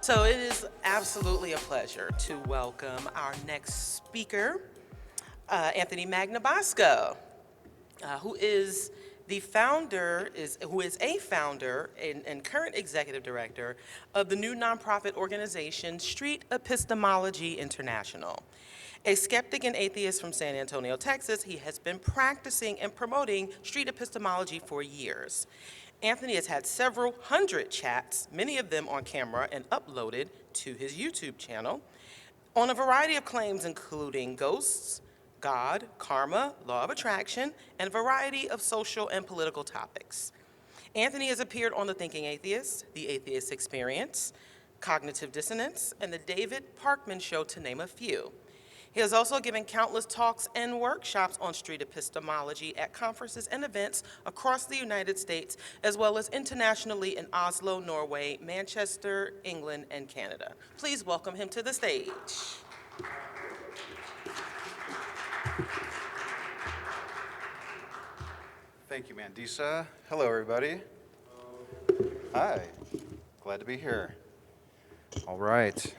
So it is absolutely a pleasure to welcome our next speaker, Anthony Magnabosco, who is a founder and current executive director of the new nonprofit organization Street Epistemology International. A skeptic and atheist from San Antonio, Texas, he has been practicing and promoting street epistemology for years. Anthony has had several hundred chats, many of them on camera and uploaded to his YouTube channel, on a variety of claims including ghosts, God, karma, law of attraction, and a variety of social and political topics. Anthony has appeared on The Thinking Atheist, The Atheist Experience, Cognitive Dissonance, and The David Parkman Show, to name a few. He has also given countless talks and workshops on street epistemology at conferences and events across the United States, as well as internationally in Oslo, Norway, Manchester, England, and Canada. Please welcome him to the stage. Thank you, Mandisa. Hello, everybody. Hi. Glad to be here. All right.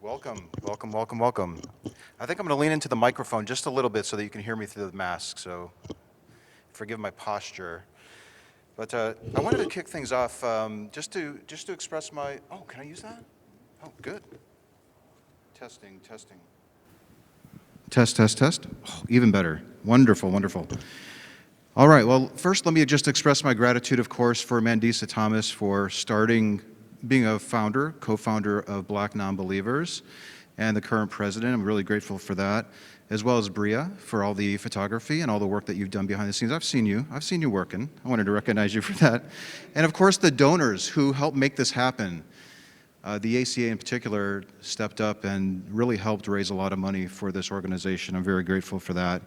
Welcome. I think I'm going to lean into the microphone just a little bit so that you can hear me through the mask, so forgive my posture. But I wanted to kick things off just to express my... Oh, can I use that? Oh, good. Testing. Test. Oh, even better. Wonderful. All right, well, first let me just express my gratitude, of course, for Mandisa Thomas for being a co-founder of BlackNonbelievers, and the current president. I'm really grateful for that, as well as Bria for all the photography and all the work that you've done behind the scenes. I've seen you working. I wanted to recognize you for that. And of course, the donors who helped make this happen. The ACA in particular stepped up and really helped raise a lot of money for this organization. I'm very grateful for that.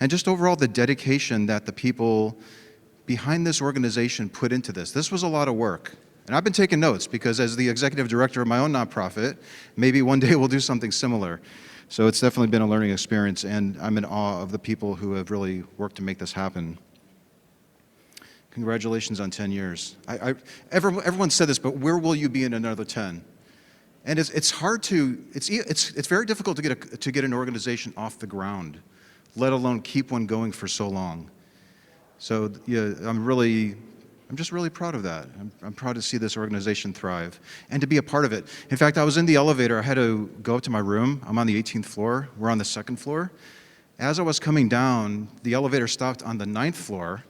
And just overall, the dedication that the people behind this organization put into this. This was a lot of work. And I've been taking notes because as the executive director of my own nonprofit, maybe one day we'll do something similar. So it's definitely been a learning experience, and I'm in awe of the people who have really worked to make this happen. Congratulations on 10 years. Everyone said this, but where will you be in another 10? And it's very difficult to get an organization off the ground, let alone keep one going for so long. So yeah, I'm just really proud of that. I'm proud to see this organization thrive and to be a part of it. In fact, I was in the elevator. I had to go up to my room. I'm on the 18th floor. We're on the 2nd floor. As I was coming down, the elevator stopped on the 9th floor,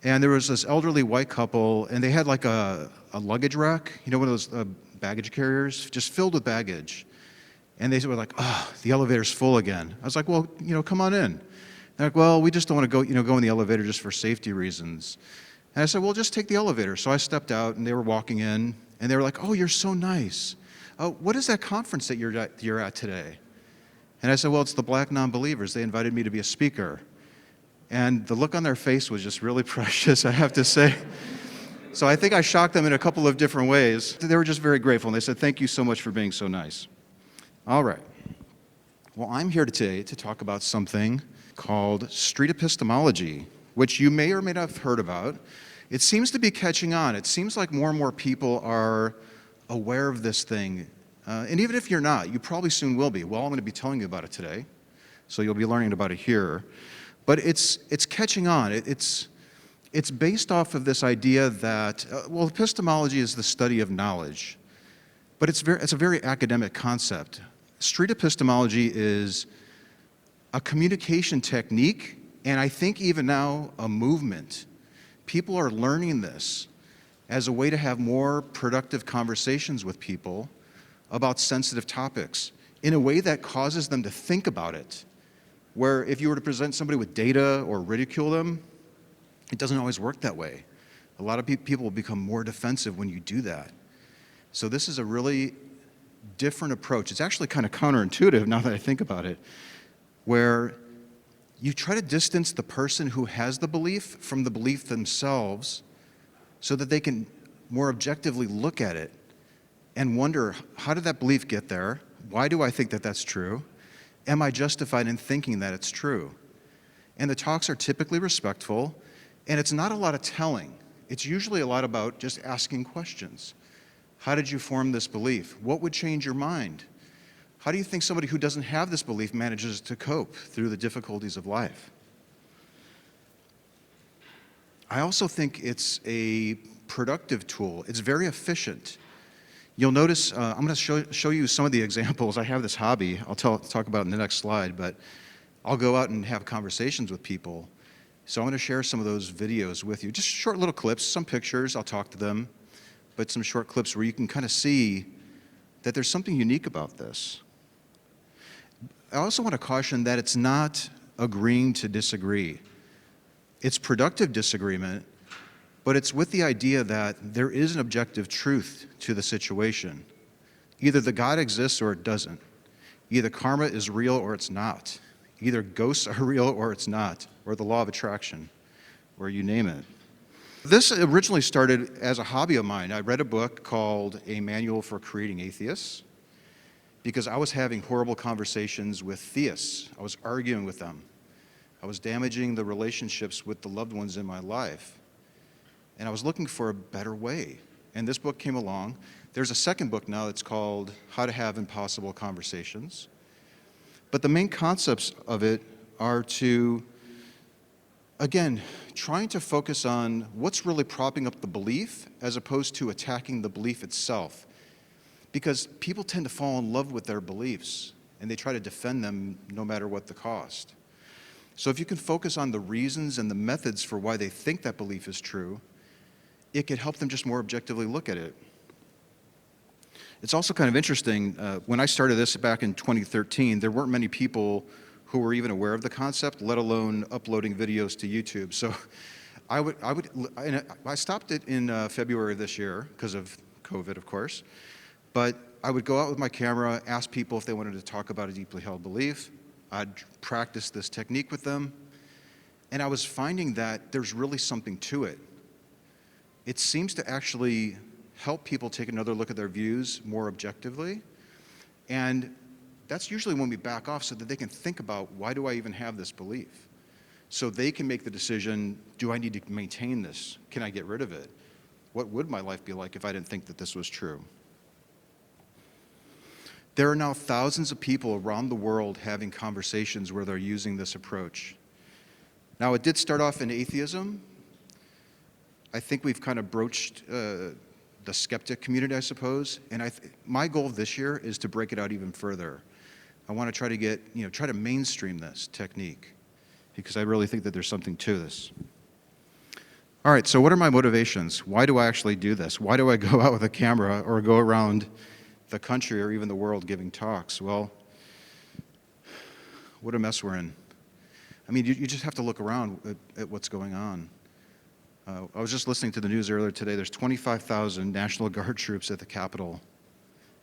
and there was this elderly white couple, and they had like a luggage rack, one of those baggage carriers, just filled with baggage. And they were like, "Oh, the elevator's full again." I was like, "Well, come on in." They're like, "Well, we just don't want to go in the elevator just for safety reasons." And I said, "Well, just take the elevator." So I stepped out, and they were walking in, and they were like, "Oh, you're so nice. What is that conference that you're at today?" And I said, "Well, it's the BlackNonbelievers. They invited me to be a speaker." And the look on their face was just really precious, I have to say. So I think I shocked them in a couple of different ways. They were just very grateful, and they said, "Thank you so much for being so nice." All right. Well, I'm here today to talk about something called street epistemology, which you may or may not have heard about. It seems to be catching on. It seems like more and more people are aware of this thing. And even if you're not, you probably soon will be. Well, I'm going to be telling you about it today, so you'll be learning about it here. But it's catching on. It's based off of this idea that, epistemology is the study of knowledge, but it's a very academic concept. Street epistemology is a communication technique, and I think even now a movement. People are learning this as a way to have more productive conversations with people about sensitive topics in a way that causes them to think about it. Where if you were to present somebody with data or ridicule them, it doesn't always work that way. A lot of people will become more defensive when you do that. So this is a really different approach. It's actually kind of counterintuitive now that I think about it, where you try to distance the person who has the belief from the belief themselves so that they can more objectively look at it and wonder, how did that belief get there? Why do I think that that's true? Am I justified in thinking that it's true? And the talks are typically respectful, and it's not a lot of telling. it's usually a lot about just asking questions. How did you form this belief? What would change your mind? How do you think somebody who doesn't have this belief manages to cope through the difficulties of life? I also think it's a productive tool. It's very efficient. You'll notice, I'm going to show you some of the examples. I have this hobby, I'll talk about it in the next slide, but I'll go out and have conversations with people. So I'm going to share some of those videos with you. Just short little clips, some pictures, I'll talk to them, but some short clips where you can kind of see that there's something unique about this. I also want to caution that it's not agreeing to disagree. It's productive disagreement, but it's with the idea that there is an objective truth to the situation. Either the God exists or it doesn't. Either karma is real or it's not. Either ghosts are real or it's not, or the law of attraction, or you name it. This originally started as a hobby of mine. I read a book called A Manual for Creating Atheists because I was having horrible conversations with theists. I was arguing with them. I was damaging the relationships with the loved ones in my life. And I was looking for a better way. And this book came along. There's a second book now that's called How to Have Impossible Conversations. But the main concepts of it are to, again, trying to focus on what's really propping up the belief as opposed to attacking the belief itself. Because people tend to fall in love with their beliefs, and they try to defend them no matter what the cost. So if you can focus on the reasons and the methods for why they think that belief is true, it could help them just more objectively look at it. It's also kind of interesting, when I started this back in 2013, there weren't many people who were even aware of the concept, let alone uploading videos to YouTube. So I stopped it in February of this year because of COVID, of course. But I would go out with my camera, ask people if they wanted to talk about a deeply held belief. I'd practice this technique with them, and I was finding that there's really something to it. It seems to actually help people take another look at their views more objectively, and that's usually when we back off so that they can think about, why do I even have this belief? So they can make the decision, do I need to maintain this? Can I get rid of it? What would my life be like if I didn't think that this was true? There are now thousands of people around the world having conversations where they're using this approach. Now, it did start off in atheism. I think we've kind of broached the skeptic community, I suppose. And my goal this year is to break it out even further. I want to try to try to mainstream this technique because I really think that there's something to this. All right, so what are my motivations? Why do I actually do this? Why do I go out with a camera or go around the country or even the world giving talks? Well, what a mess we're in. I mean, you just have to look around at what's going on. I was just listening to the news earlier today. There's 25,000 National Guard troops at the Capitol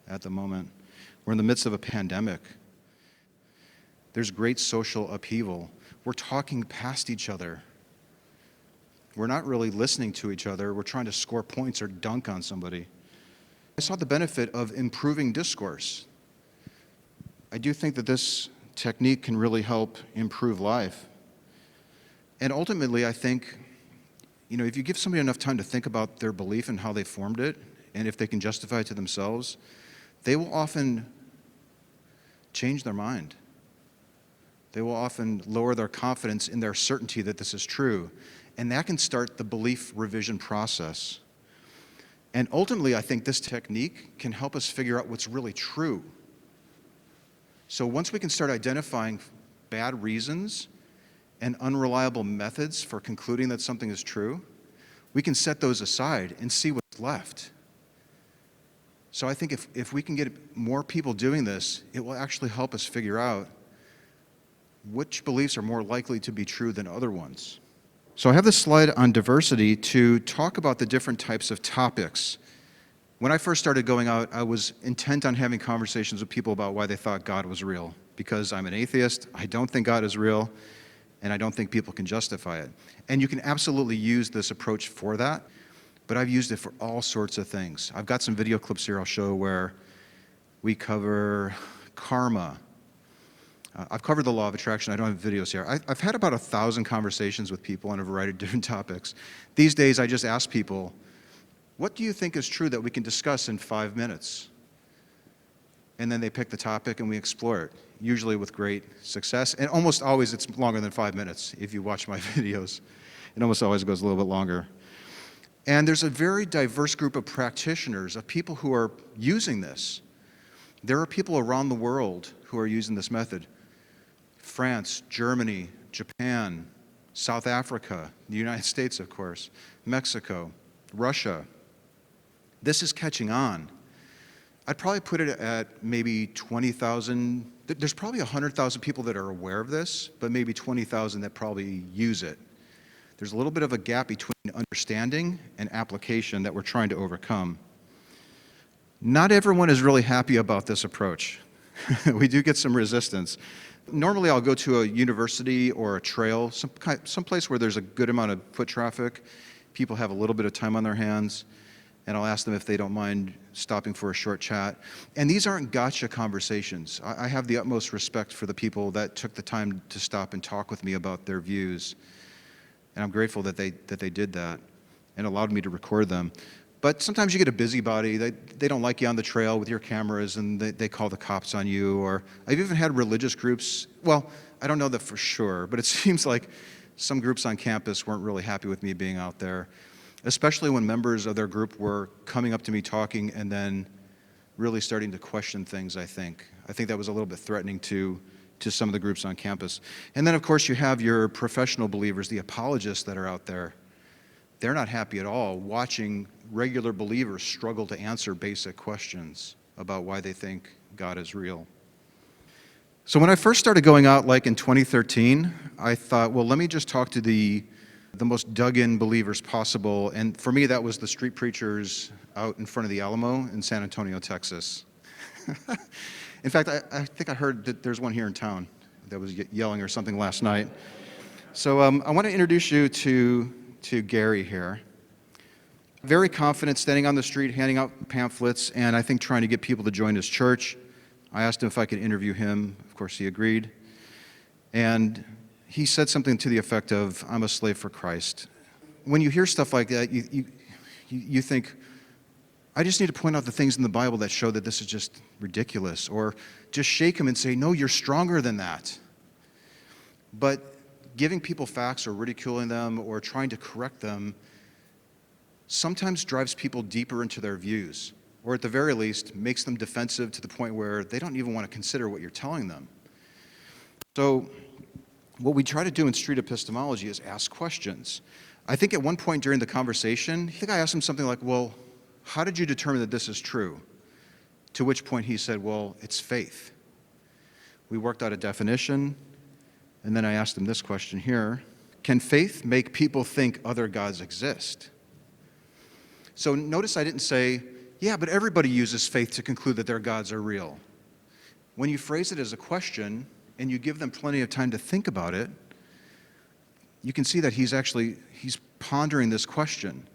at the moment. We're in the midst of a pandemic. There's great social upheaval. We're talking past each other. We're not really listening to each other. We're trying to score points or dunk on somebody. I saw the benefit of improving discourse. I do think that this technique can really help improve life. And ultimately, I think, if you give somebody enough time to think about their belief and how they formed it, and if they can justify it to themselves, they will often change their mind. They will often lower their confidence in their certainty that this is true. And that can start the belief revision process. And ultimately, I think this technique can help us figure out what's really true. So once we can start identifying bad reasons and unreliable methods for concluding that something is true, we can set those aside and see what's left. So I think if we can get more people doing this, it will actually help us figure out which beliefs are more likely to be true than other ones. So I have this slide on diversity to talk about the different types of topics. When I first started going out, I was intent on having conversations with people about why they thought God was real. Because I'm an atheist, I don't think God is real, and I don't think people can justify it. And you can absolutely use this approach for that, but I've used it for all sorts of things. I've got some video clips here I'll show where we cover karma. I've covered the law of attraction. I don't have videos here. I've had about 1,000 conversations with people on a variety of different topics. These days, I just ask people, what do you think is true that we can discuss in 5 minutes? And then they pick the topic and we explore it, usually with great success. And almost always it's longer than 5 minutes if you watch my videos. It almost always goes a little bit longer. And there's a very diverse group of practitioners, of people who are using this. There are people around the world who are using this method. France, Germany, Japan, South Africa, the United States, of course, Mexico, Russia. This is catching on. I'd probably put it at maybe 20,000. There's probably 100,000 people that are aware of this, but maybe 20,000 that probably use it. There's a little bit of a gap between understanding and application that we're trying to overcome. Not everyone is really happy about this approach. We do get some resistance. Normally I'll go to a university or a trail, some place where there's a good amount of foot traffic. People have a little bit of time on their hands, and I'll ask them if they don't mind stopping for a short chat. And these aren't gotcha conversations. I have the utmost respect for the people that took the time to stop and talk with me about their views. And I'm grateful that they did that and allowed me to record them. But sometimes you get a busybody. They don't like you on the trail with your cameras, and they call the cops on you. Or I've even had religious groups. Well, I don't know that for sure, but it seems like some groups on campus weren't really happy with me being out there, especially when members of their group were coming up to me talking and then really starting to question things, I think. I think that was a little bit threatening to some of the groups on campus. And then, of course, you have your professional believers, the apologists that are out there. They're not happy at all watching regular believers struggle to answer basic questions about why they think God is real. So when I first started going out, like in 2013, I thought, well, let me just talk to the most dug-in believers possible. And for me, that was the street preachers out in front of the Alamo in San Antonio, Texas. In fact, I think I heard that there's one here in town that was yelling or something last night. So I want to introduce you to Gary here. Very confident, standing on the street, handing out pamphlets, and I think trying to get people to join his church. I asked him if I could interview him. Of course, he agreed. And he said something to the effect of, "I'm a slave for Christ." When you hear stuff like that, you think, I just need to point out the things in the Bible that show that this is just ridiculous, or just shake him and say, no, you're stronger than that. But giving people facts or ridiculing them or trying to correct them sometimes drives people deeper into their views, or at the very least makes them defensive to the point where they don't even want to consider what you're telling them. So what we try to do in street epistemology is ask questions. I think at one point during the conversation, I asked him something like, well, how did you determine that this is true? To which point he said, well, it's faith. We worked out a definition, and then I asked him this question here. Can faith make people think other gods exist? So notice I didn't say, yeah, but everybody uses faith to conclude that their gods are real. When you phrase it as a question, and you give them plenty of time to think about it, you can see that he's pondering this question.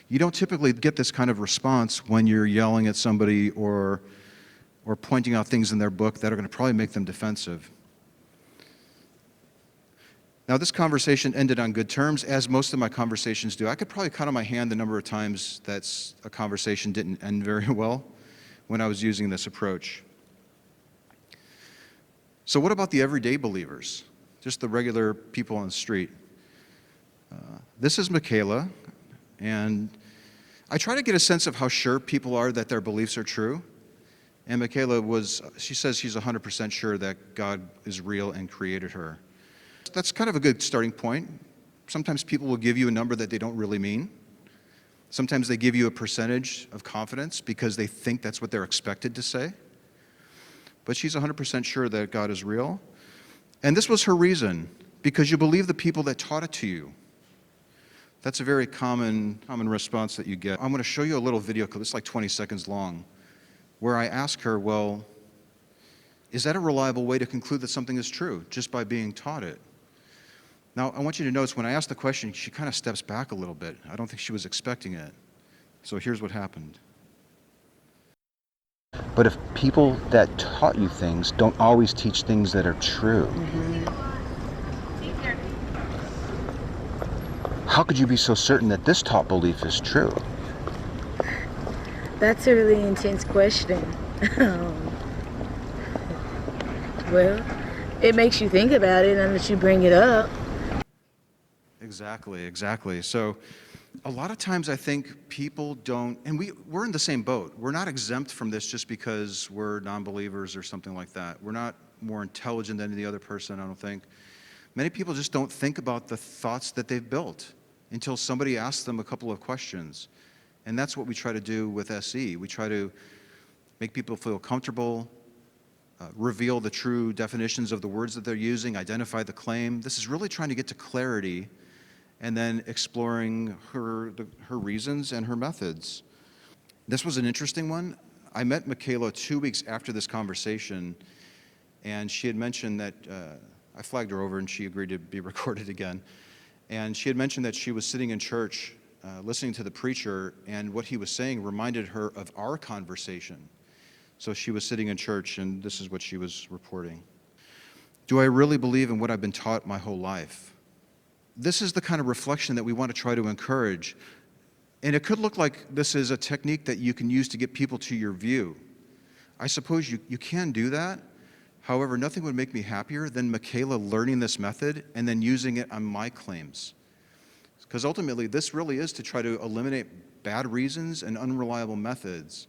You don't typically get this kind of response when you're yelling at somebody or pointing out things in their book that are going to probably make them defensive. Now, this conversation ended on good terms, as most of my conversations do. I could probably count on my hand the number of times that a conversation didn't end very well when I was using this approach. So what about the everyday believers, just the regular people on the street? This is Michaela, and I try to get a sense of how sure people are that their beliefs are true. And Michaela she says she's 100% sure that God is real and created her. That's kind of a good starting point. Sometimes people will give you a number that they don't really mean. Sometimes they give you a percentage of confidence because they think that's what they're expected to say. But she's 100% sure that God is real. And this was her reason, because you believe the people that taught it to you. That's a very common response that you get. I'm going to show you a little video clip. It's like 20 seconds long, where I ask her, well, is that a reliable way to conclude that something is true, just by being taught it? Now, I want you to notice when I ask the question, she kind of steps back a little bit. I don't think she was expecting it. So here's what happened. But if people that taught you things don't always teach things that are true, how could you be so certain that this taught belief is true? That's a really intense question. Um, well, it makes you think about it and that you bring it up. Exactly. So a lot of times I think people don't, and we're in the same boat. We're not exempt from this just because we're non-believers or something like that. We're not more intelligent than any other person, I don't think. Many people just don't think about the thoughts that they've built until somebody asks them a couple of questions. And that's what we try to do with SE. We try to make people feel comfortable, reveal the true definitions of the words that they're using, identify the claim. This is really trying to get to clarity and then exploring her reasons and her methods. This was an interesting one. I met Michaela 2 weeks after this conversation, and she had mentioned that, I flagged her over and she agreed to be recorded again. And she had mentioned that she was sitting in church, listening to the preacher, and what he was saying reminded her of our conversation. So she was sitting in church, and this is what she was reporting. Do I really believe in what I've been taught my whole life? This is the kind of reflection that we want to try to encourage. And it could look like this is a technique that you can use to get people to your view. I suppose you can do that. However, nothing would make me happier than Michaela learning this method and then using it on my claims. Because ultimately, this really is to try to eliminate bad reasons and unreliable methods.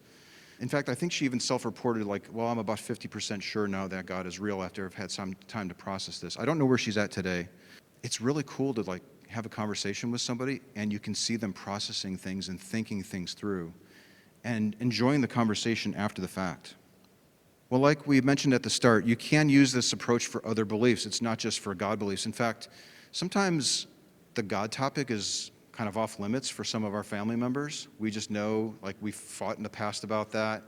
In fact, I think she even self-reported like, well, I'm about 50% sure now that God is real after I've had some time to process this. I don't know where she's at today. It's really cool to like have a conversation with somebody and you can see them processing things and thinking things through and enjoying the conversation after the fact. Well, like we mentioned at the start, you can use this approach for other beliefs. It's not just for God beliefs. In fact, sometimes the God topic is kind of off limits for some of our family members. We just know, like we've fought in the past about that.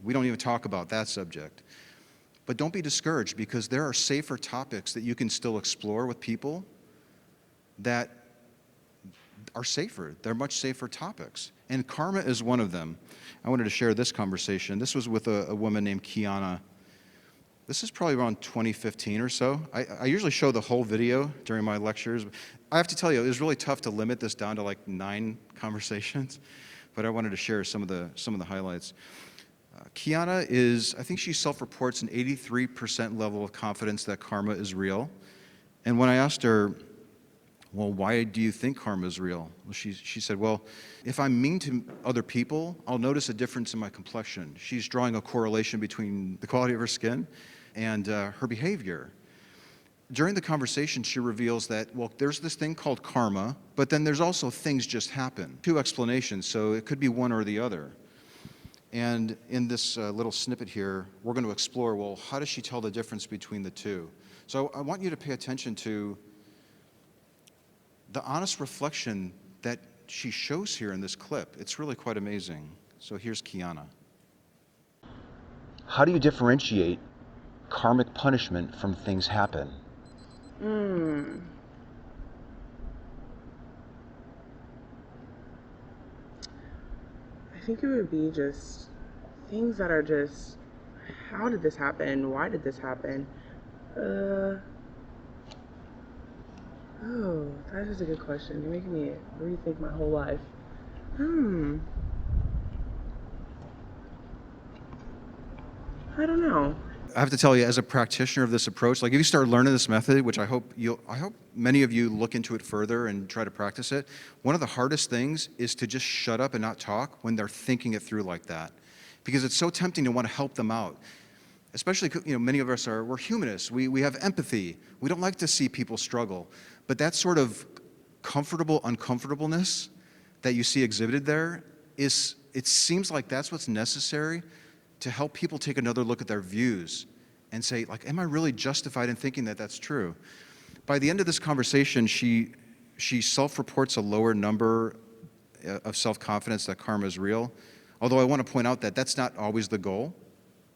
We don't even talk about that subject. But don't be discouraged because there are safer topics that you can still explore with people that are safer. They're much safer topics. And karma is one of them. I wanted to share this conversation. This was with a woman named Kiana. This is probably around 2015 or so. I usually show the whole video during my lectures. I have to tell you, it was really tough to limit this down to like 9 conversations, but I wanted to share some of the highlights. Kiana is, I think she self-reports an 83% level of confidence that karma is real. And when I asked her, well, why do you think karma is real? Well, she said, well, if I'm mean to other people, I'll notice a difference in my complexion. She's drawing a correlation between the quality of her skin and her behavior. During the conversation, she reveals that, well, there's this thing called karma, but then there's also things just happen. 2 explanations, so it could be one or the other. And in this little snippet here, we're going to explore, well, how does she tell the difference between the two? So I want you to pay attention to the honest reflection that she shows here in this clip. It's really quite amazing. So here's Kiana. How do you differentiate karmic punishment from things happen? I think it would be just things that are just, how did this happen? Why did this happen? Oh, that is a good question. You're making me rethink my whole life. I don't know. I have to tell you, as a practitioner of this approach, like if you start learning this method, which I hope many of you look into it further and try to practice it, one of the hardest things is to just shut up and not talk when they're thinking it through like that. Because it's so tempting to want to help them out. Especially, many of us we're humanists. We have empathy. We don't like to see people struggle. But that sort of comfortable uncomfortableness that you see exhibited there it seems like that's what's necessary to help people take another look at their views and say, like, am I really justified in thinking that that's true? By the end of this conversation, she self-reports a lower number of self-confidence that karma is real. Although I want to point out that that's not always the goal,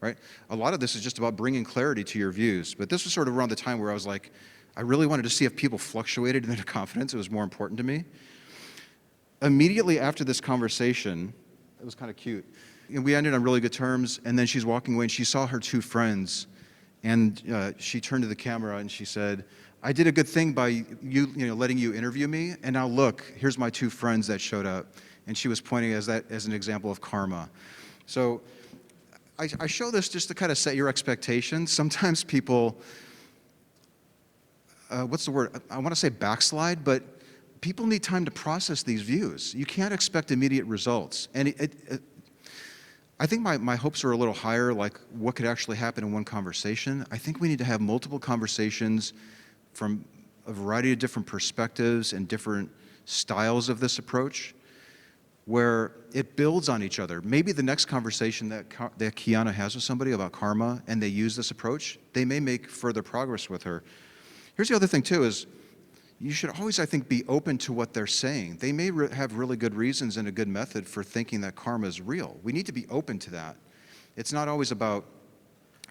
right? A lot of this is just about bringing clarity to your views. But this was sort of around the time where I was like, I really wanted to see if people fluctuated in their confidence. It was more important to me. Immediately after this conversation, it was kind of cute. And we ended on really good terms, and then she's walking away, and she saw her two friends, and she turned to the camera and she said, I did a good thing by letting you interview me, and now look, here's my two friends that showed up. And she was pointing as an example of karma. So I show this just to kind of set your expectations. Sometimes people, what's the word? I want to say backslide, but people need time to process these views. You can't expect immediate results. And I think my hopes are a little higher, like what could actually happen in one conversation. I think we need to have multiple conversations from a variety of different perspectives and different styles of this approach, where it builds on each other. Maybe the next conversation that Kiana has with somebody about karma and they use this approach, they may make further progress with her. Here's the other thing too is, you should always, I think, be open to what they're saying. They may have really good reasons and a good method for thinking that karma is real. We need to be open to that. It's not always about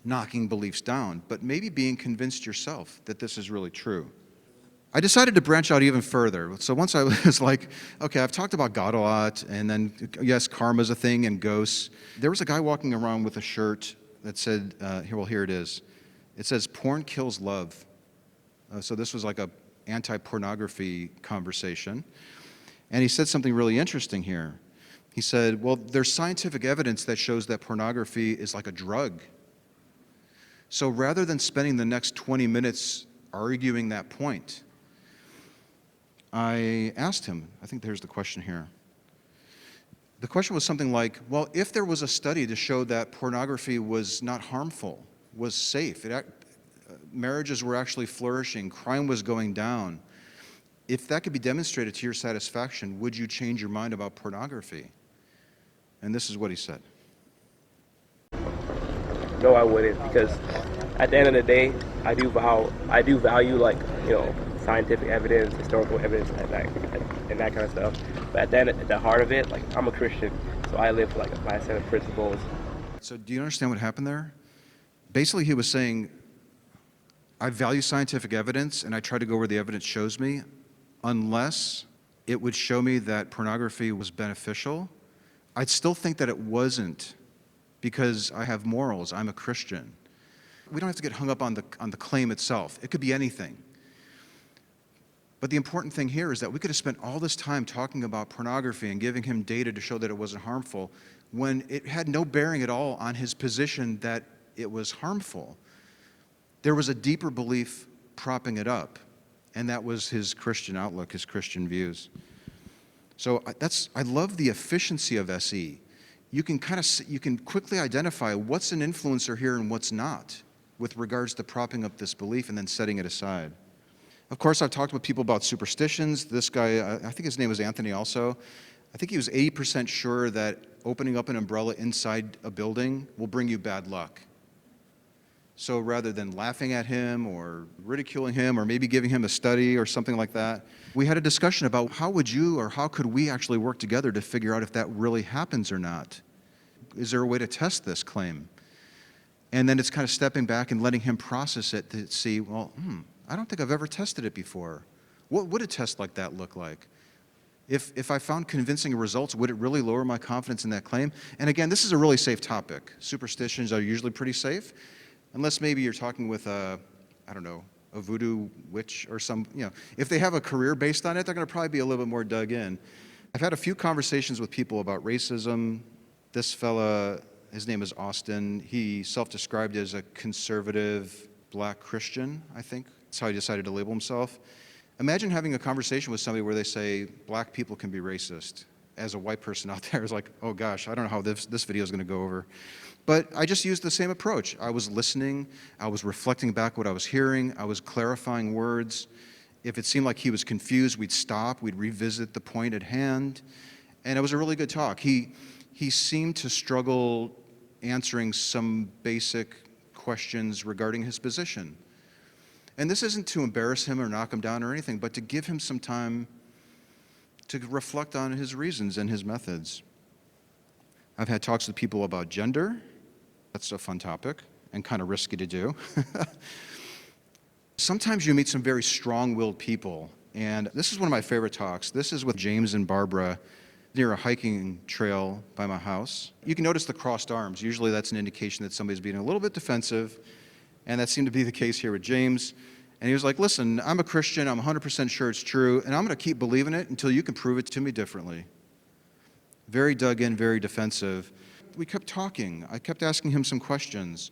knocking beliefs down, but maybe being convinced yourself that this is really true. I decided to branch out even further. So once I was like, okay, I've talked about God a lot, and then, yes, karma's a thing and ghosts. There was a guy walking around with a shirt that said, here it is. It says, porn kills love. So this was like a anti-pornography conversation. And he said something really interesting here. He said, well, there's scientific evidence that shows that pornography is like a drug. So rather than spending the next 20 minutes arguing that point, I asked him, I think there's the question here. The question was something like, well, if there was a study to show that pornography was not harmful, was safe, marriages were actually flourishing, crime was going down, if that could be demonstrated to your satisfaction, would you change your mind about pornography? And this is what he said. No, I wouldn't, because at the end of the day, I do value scientific evidence, historical evidence, and that kind of stuff. But at the heart of it, I'm a Christian, so I live by a set of principles. So do you understand what happened there? Basically, he was saying, I value scientific evidence, and I try to go where the evidence shows me, unless it would show me that pornography was beneficial. I'd still think that it wasn't, because I have morals. I'm a Christian. We don't have to get hung up on the claim itself. It could be anything. But the important thing here is that we could have spent all this time talking about pornography and giving him data to show that it wasn't harmful, when it had no bearing at all on his position that it was harmful. There was a deeper belief propping it up, and that was his Christian outlook, his Christian views. So I love the efficiency of SE. You can quickly identify what's an influencer here and what's not, with regards to propping up this belief and then setting it aside. Of course, I've talked with people about superstitions. This guy, I think his name was Anthony also. I think he was 80% sure that opening up an umbrella inside a building will bring you bad luck. So rather than laughing at him or ridiculing him or maybe giving him a study or something like that, we had a discussion about how could we actually work together to figure out if that really happens or not? Is there a way to test this claim? And then it's kind of stepping back and letting him process it to see, well, I don't think I've ever tested it before. What would a test like that look like? If I found convincing results, would it really lower my confidence in that claim? And again, this is a really safe topic. Superstitions are usually pretty safe, unless maybe you're talking with a voodoo witch or if they have a career based on it, they're going to probably be a little bit more dug in. I've had a few conversations with people about racism. This fella, his name is Austin. He self-described as a conservative black Christian, I think. That's how he decided to label himself. Imagine having a conversation with somebody where they say black people can be racist. As a white person out there, it's like, oh gosh, I don't know how this video is going to go over. But I just used the same approach. I was listening, I was reflecting back what I was hearing, I was clarifying words. If it seemed like he was confused, we'd stop, we'd revisit the point at hand, and it was a really good talk. He seemed to struggle answering some basic questions regarding his position. And this isn't to embarrass him or knock him down or anything, but to give him some time to reflect on his reasons and his methods. I've had talks with people about gender. That's a fun topic and kind of risky to do. Sometimes you meet some very strong-willed people, and this is one of my favorite talks. This is with James and Barbara near a hiking trail by my house. You can notice the crossed arms. Usually that's an indication that somebody's being a little bit defensive, and that seemed to be the case here with James. And he was like, listen, I'm a Christian, I'm 100% sure it's true, and I'm going to keep believing it until you can prove it to me differently. Very dug in, very defensive. We kept talking. I kept asking him some questions.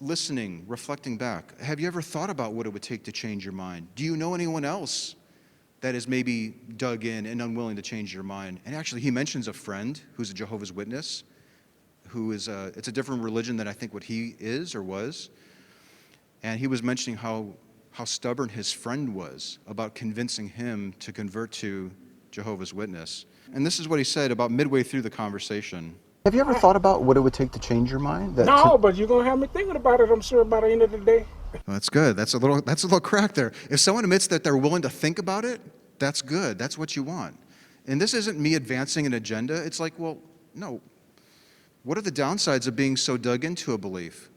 Listening, reflecting back. Have you ever thought about what it would take to change your mind? Do you know anyone else that is maybe dug in and unwilling to change your mind? And actually, he mentions a friend who's a Jehovah's Witness, who is, it's a different religion than I think what he is or was. And he was mentioning how stubborn his friend was about convincing him to convert to Jehovah's Witness. And this is what he said about midway through the conversation. Have you ever thought about what it would take to change your mind? No, but you're going to have me thinking about it, I'm sure, by the end of the day. Well, that's good. That's a little crack there. If someone admits that they're willing to think about it, that's good. That's what you want. And this isn't me advancing an agenda. It's like, well, no. What are the downsides of being so dug into a belief?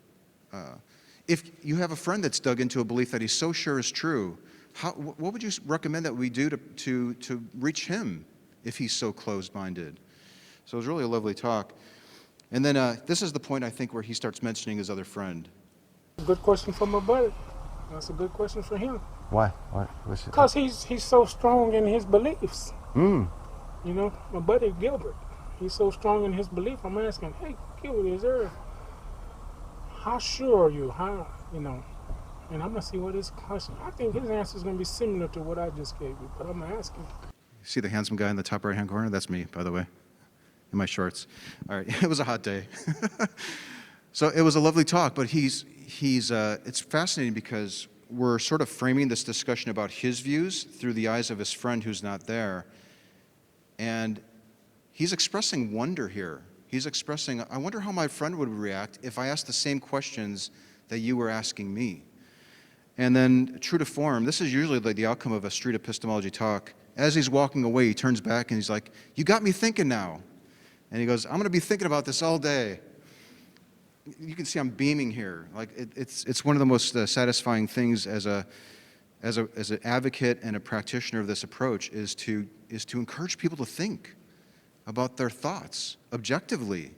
If you have a friend that's dug into a belief that he's so sure is true, what would you recommend that we do to reach him if he's so closed-minded? So it was really a lovely talk. And then this is the point, I think, where he starts mentioning his other friend. Good question for my buddy. That's a good question for him. Why? Because he's so strong in his beliefs. Mm. You know, my buddy Gilbert, he's so strong in his belief. I'm asking, hey, Gilbert, how sure are you? And I'm going to see what his question, I think his answer is going to be similar to what I just gave you, but I'm going to ask him. See the handsome guy in the top right-hand corner? That's me, by the way, in my shorts. All right, it was a hot day. So it was a lovely talk, but it's fascinating because we're sort of framing this discussion about his views through the eyes of his friend who's not there. And he's expressing wonder here. He's expressing, I wonder how my friend would react if I asked the same questions that you were asking me. And then, true to form, this is usually like the outcome of a street epistemology talk. As he's walking away, he turns back and he's like, you got me thinking now. And he goes, I'm going to be thinking about this all day. You can see I'm beaming here. Like it's one of the most satisfying things as an advocate and a practitioner of this approach is to encourage people to think about their thoughts objectively,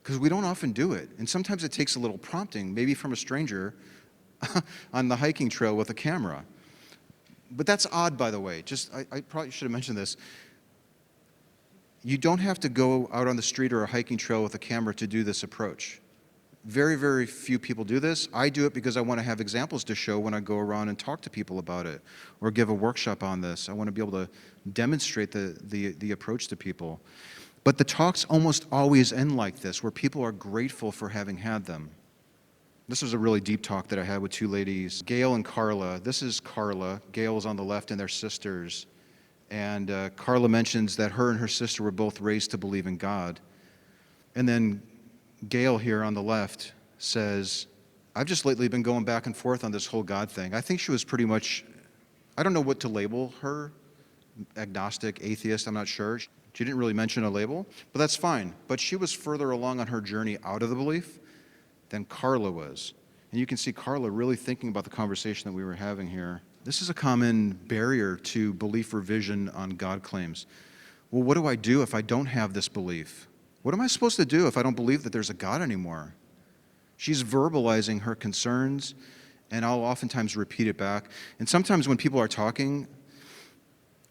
because we don't often do it. And sometimes it takes a little prompting, maybe from a stranger on the hiking trail with a camera. But that's odd, by the way. I probably should have mentioned this. You don't have to go out on the street or a hiking trail with a camera to do this approach. Very, very few people do this. I do it because I want to have examples to show when I go around and talk to people about it or give a workshop on this. I want to be able to demonstrate the approach to people. But the talks almost always end like this, where people are grateful for having had them. This was a really deep talk that I had with two ladies, Gail and Carla. This is Carla. Gail is on the left, and they're sisters. And Carla mentions that her and her sister were both raised to believe in God. And then Gail here on the left says, I've just lately been going back and forth on this whole God thing. I think she was pretty much, I don't know what to label her, agnostic, atheist, I'm not sure. She didn't really mention a label, but that's fine. But she was further along on her journey out of the belief than Carla was. And you can see Carla really thinking about the conversation that we were having here. This is a common barrier to belief revision on God claims. Well, what do I do if I don't have this belief? What am I supposed to do if I don't believe that there's a God anymore? She's verbalizing her concerns, and I'll oftentimes repeat it back. And sometimes when people are talking,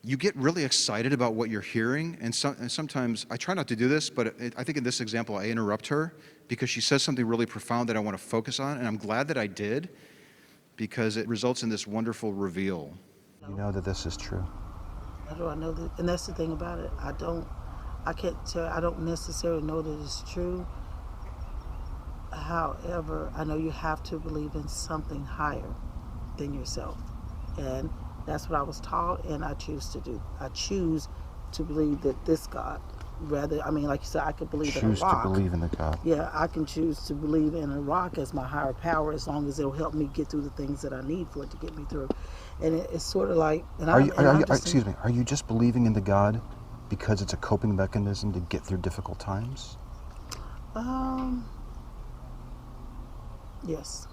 you get really excited about what you're hearing, and sometimes, I try not to do this, but I think in this example I interrupt her because she says something really profound that I want to focus on, and I'm glad that I did because it results in this wonderful reveal. You know that this is true. How do I know that? And that's the thing about it. I can't tell, I don't necessarily know that it's true. However, I know you have to believe in something higher than yourself. And that's what I was taught, and I choose to do. I choose to believe that this God, rather, I mean, like you said, I could believe in a rock. Choose to believe in the God. Yeah, I can choose to believe in a rock as my higher power as long as it'll help me get through the things that I need for it to get me through. And it's sort of like, Are you just believing in the God because it's a coping mechanism to get through difficult times? Yes.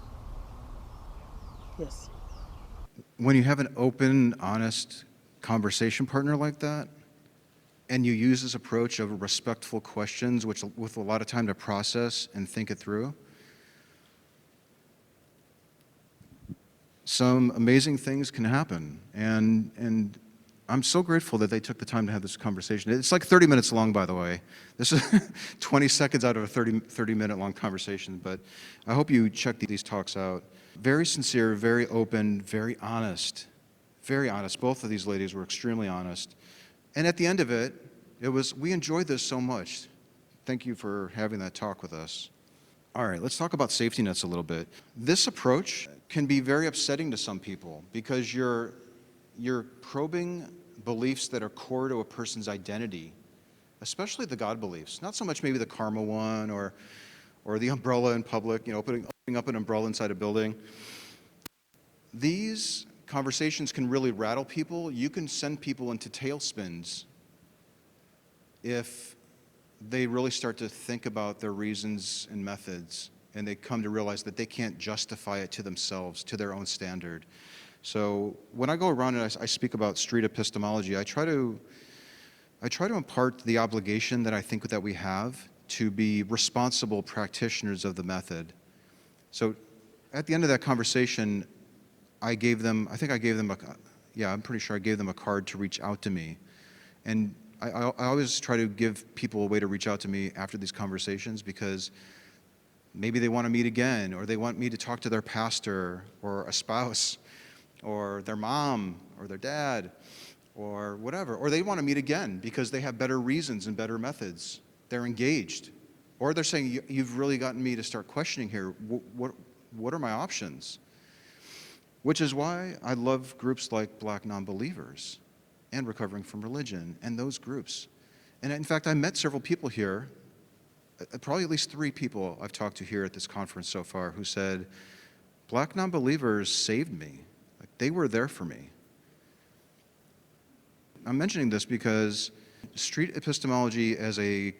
Yes. When you have an open, honest conversation partner like that, and you use this approach of respectful questions, which with a lot of time to process and think it through, some amazing things can happen. And I'm so grateful that they took the time to have this conversation. It's like 30 minutes long, by the way. This is 20 seconds out of a 30-minute long conversation, but I hope you check these talks out. Very sincere, very open, very honest. Very honest. Both of these ladies were extremely honest. And at the end of it, we enjoyed this so much. Thank you for having that talk with us. All right, let's talk about safety nets a little bit. This approach can be very upsetting to some people because you're probing beliefs that are core to a person's identity, especially the God beliefs. Not so much maybe the karma one or the umbrella in public, opening up an umbrella inside a building. These conversations can really rattle people. You can send people into tailspins if they really start to think about their reasons and methods, and they come to realize that they can't justify it to themselves, to their own standard. So when I go around and I speak about street epistemology, I try to impart the obligation that I think that we have to be responsible practitioners of the method. So at the end of that conversation, I'm pretty sure I gave them a card to reach out to me. And I always try to give people a way to reach out to me after these conversations because maybe they want to meet again, or they want me to talk to their pastor or a spouse or their mom or their dad or whatever, or they want to meet again because they have better reasons and better methods. They're engaged. Or they're saying, you've really gotten me to start questioning here. What are my options? Which is why I love groups like BlackNonbelievers and Recovering from Religion and those groups. And in fact, I met several people here, probably at least 3 people I've talked to here at this conference so far who said, BlackNonbelievers saved me. Like, they were there for me. I'm mentioning this because street epistemology as a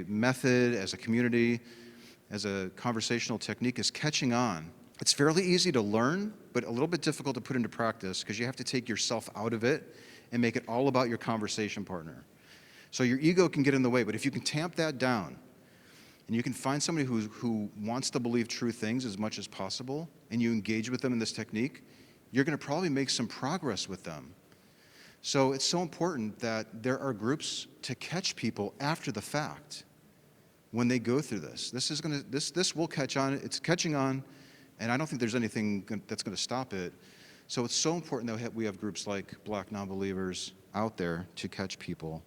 method, as a community, as a conversational technique is catching on. It's fairly easy to learn, but a little bit difficult to put into practice because you have to take yourself out of it and make it all about your conversation partner. So your ego can get in the way, but if you can tamp that down and you can find somebody who wants to believe true things as much as possible and you engage with them in this technique, you're going to probably make some progress with them. So it's so important that there are groups to catch people after the fact when they go through this. This will catch on. It's catching on, and I don't think there's anything that's going to stop it. So it's so important that we have groups like BlackNonbelievers out there to catch people.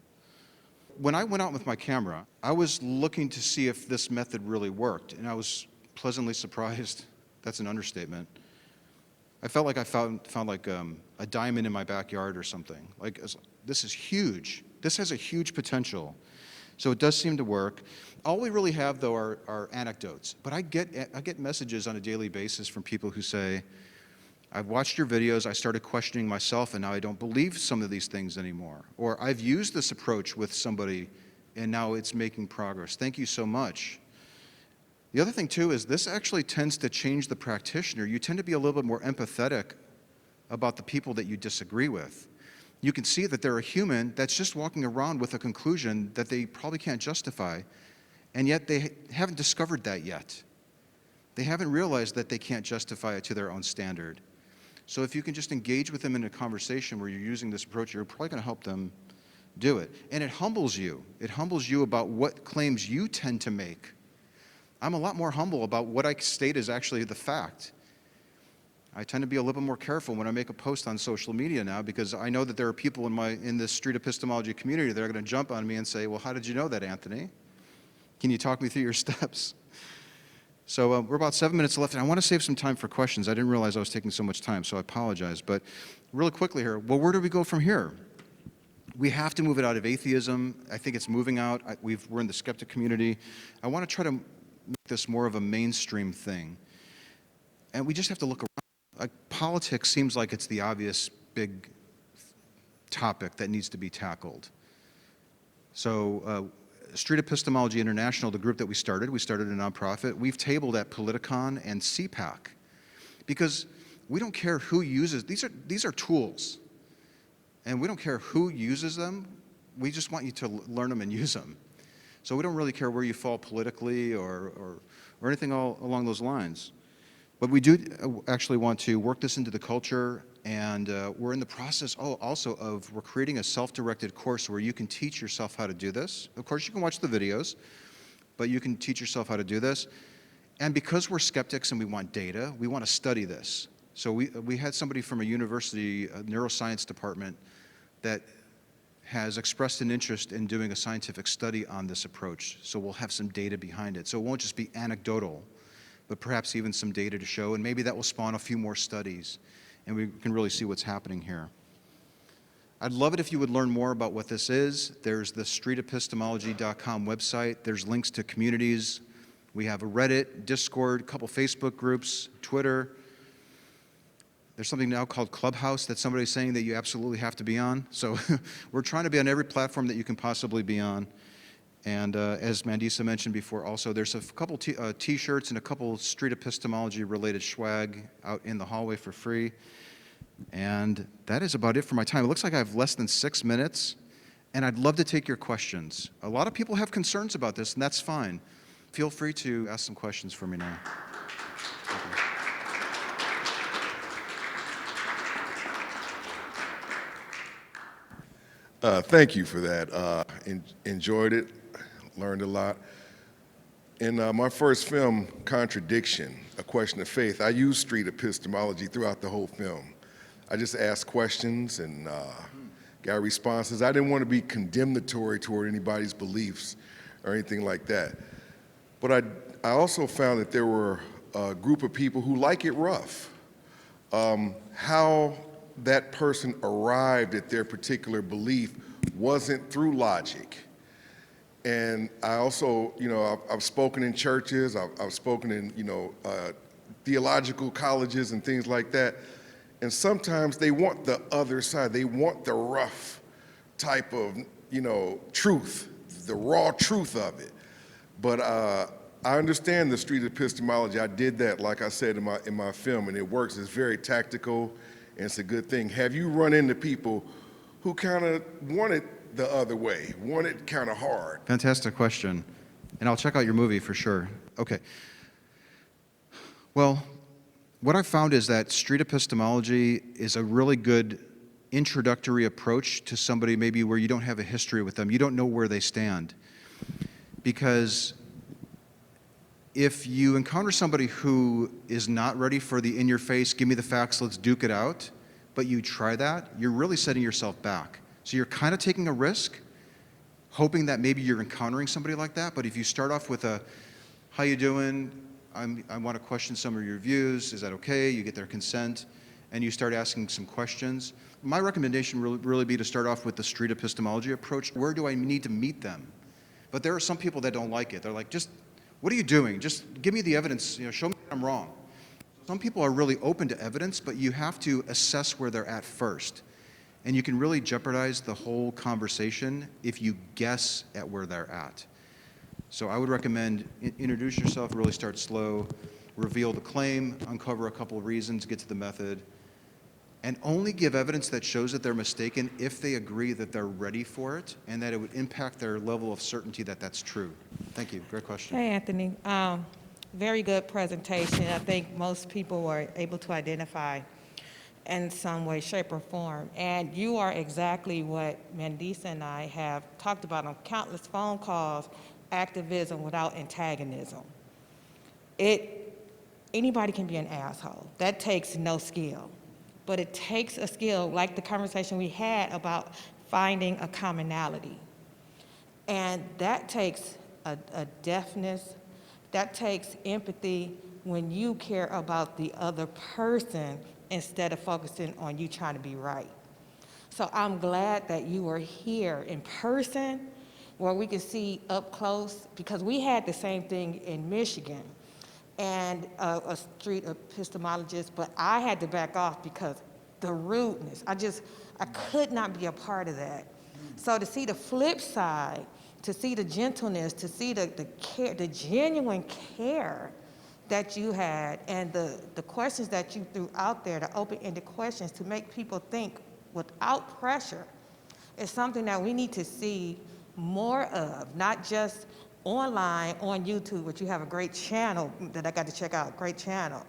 When I went out with my camera, I was looking to see if this method really worked, and I was pleasantly surprised. That's an understatement. I felt like I found like a diamond in my backyard or something. Like, this is huge. This has a huge potential. So it does seem to work. All we really have, though, are anecdotes. But I get messages on a daily basis from people who say, I've watched your videos, I started questioning myself, and now I don't believe some of these things anymore. Or I've used this approach with somebody, and now it's making progress. Thank you so much. The other thing, too, is this actually tends to change the practitioner. You tend to be a little bit more empathetic about the people that you disagree with. You can see that they're a human that's just walking around with a conclusion that they probably can't justify, and yet they haven't discovered that yet. They haven't realized that they can't justify it to their own standard. So if you can just engage with them in a conversation where you're using this approach, you're probably going to help them do it. And it humbles you. It humbles you about what claims you tend to make. I'm a lot more humble about what I state is actually the fact. I tend to be a little bit more careful when I make a post on social media now because I know that there are people in this street epistemology community that are going to jump on me and say, well, how did you know that, Anthony? Can you talk me through your steps? So we're about 7 minutes left, and I want to save some time for questions. I didn't realize I was taking so much time, so I apologize. But really quickly here, well, where do we go from here? We have to move it out of atheism. I think it's moving out. We're in the skeptic community. I want to try to make this more of a mainstream thing. And we just have to look around. Like, politics seems like it's the obvious big topic that needs to be tackled. So Street Epistemology International, the group that we started a nonprofit. We've tabled at Politicon and CPAC because we don't care who uses, these are tools. And we don't care who uses them. We just want you to learn them and use them. So we don't really care where you fall politically or anything along those lines. But we do actually want to work this into the culture, and we're in the process also of we're creating a self-directed course where you can teach yourself how to do this. Of course, you can watch the videos, but you can teach yourself how to do this. And because we're skeptics and we want data, we want to study this. So we had somebody from a university neuroscience department that has expressed an interest in doing a scientific study on this approach. So we'll have some data behind it. So it won't just be anecdotal, but perhaps even some data to show, and maybe that will spawn a few more studies, and we can really see what's happening here. I'd love it if you would learn more about what this is. There's the streetepistemology.com website. There's links to communities. We have a Reddit, Discord, a couple Facebook groups, Twitter. There's something now called Clubhouse that somebody's saying that you absolutely have to be on. So we're trying to be on every platform that you can possibly be on. And as Mandisa mentioned before also, there's a couple t-shirts and a couple street epistemology related swag out in the hallway for free. And that is about it for my time. It looks like I have less than 6 minutes, and I'd love to take your questions. A lot of people have concerns about this, and that's fine. Feel free to ask some questions for me now. Thank you for that. Enjoyed it, learned a lot. In my first film, Contradiction, A Question of Faith, I used street epistemology throughout the whole film. I just asked questions and got responses. I didn't want to be condemnatory toward anybody's beliefs or anything like that. But I also found that there were a group of people who like it rough. How that person arrived at their particular belief wasn't through logic. And I also, I've spoken in churches, I've spoken in, theological colleges and things like that. And sometimes they want the other side. They want the rough type of, truth, the raw truth of it. But I understand the street epistemology. I did that, like I said, in my film, and it works. It's very tactical, and it's a good thing. Have you run into people who kind of want it the other way, want it kind of hard? Fantastic question. And I'll check out your movie for sure. Okay. Well, what I've found is that street epistemology is a really good introductory approach to somebody maybe where you don't have a history with them. You don't know where they stand. Because if you encounter somebody who is not ready for the in-your-face, give me the facts, let's duke it out, but you try that, you're really setting yourself back. So you're kind of taking a risk, hoping that maybe you're encountering somebody like that, but if you start off with a, how you doing? I want to question some of your views, is that okay? You get their consent, and you start asking some questions. My recommendation would really be to start off with the street epistemology approach. Where do I need to meet them? But there are some people that don't like it. They're like, just, what are you doing? Just give me the evidence, show me I'm wrong. Some people are really open to evidence, but you have to assess where they're at first. And you can really jeopardize the whole conversation if you guess at where they're at. So I would recommend introduce yourself, really start slow, reveal the claim, uncover a couple of reasons, get to the method, and only give evidence that shows that they're mistaken if they agree that they're ready for it and that it would impact their level of certainty that that's true. Thank you. Great question. Hey, Anthony. Very good presentation. I think most people were able to identify in some way, shape, or form. And you are exactly what Mandisa and I have talked about on countless phone calls, activism without antagonism. Anybody can be an asshole. That takes no skill. But it takes a skill, like the conversation we had about finding a commonality. And that takes a deafness, that takes empathy when you care about the other person instead of focusing on you trying to be right. So I'm glad that you were here in person where we could see up close, because we had the same thing in Michigan and a street epistemologist, but I had to back off because the rudeness, I could not be a part of that. So to see the flip side, to see the gentleness, to see the care, the genuine care that you had, and the questions that you threw out there, the open-ended questions to make people think without pressure. It's something that we need to see more of, not just online on YouTube, which you have a great channel that I got to check out, great channel.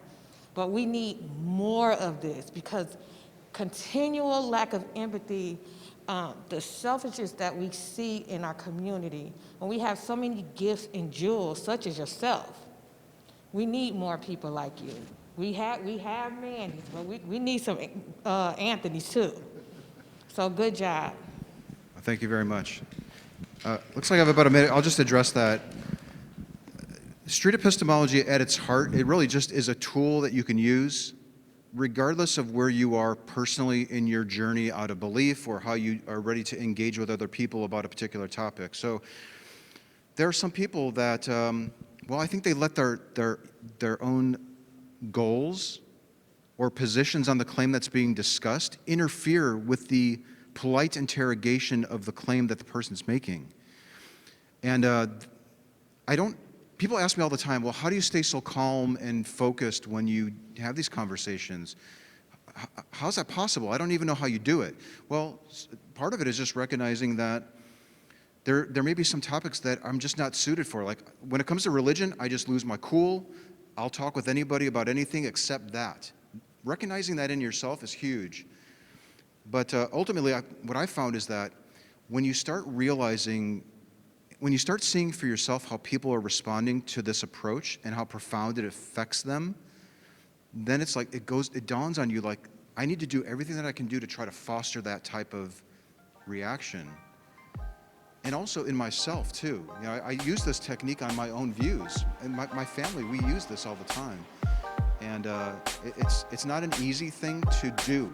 But we need more of this because continual lack of empathy, the selfishness that we see in our community, when we have so many gifts and jewels, such as yourself, we need more people like you. We have Mannys, but we need some Anthony's too. So good job. Thank you very much. Looks like I have about a minute. I'll just address that. Street epistemology at its heart, it really just is a tool that you can use regardless of where you are personally in your journey out of belief or how you are ready to engage with other people about a particular topic. So there are some people that, well, I think they let their own goals or positions on the claim that's being discussed interfere with the polite interrogation of the claim that the person's making. And people ask me all the time, well, how do you stay so calm and focused when you have these conversations? How's that possible? I don't even know how you do it. Well, part of it is just recognizing that there may be some topics that I'm just not suited for. Like when it comes to religion, I just lose my cool. I'll talk with anybody about anything except that. Recognizing that in yourself is huge. But ultimately, what I found is that when you start seeing for yourself how people are responding to this approach and how profound it affects them, then it's like it dawns on you like, I need to do everything that I can do to try to foster that type of reaction. And also in myself too. You know, I use this technique on my own views. And my family, we use this all the time. And it's not an easy thing to do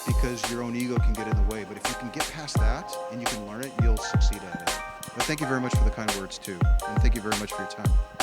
because your own ego can get in the way. But if you can get past that and you can learn it, you'll succeed at it. But thank you very much for the kind words too. And thank you very much for your time.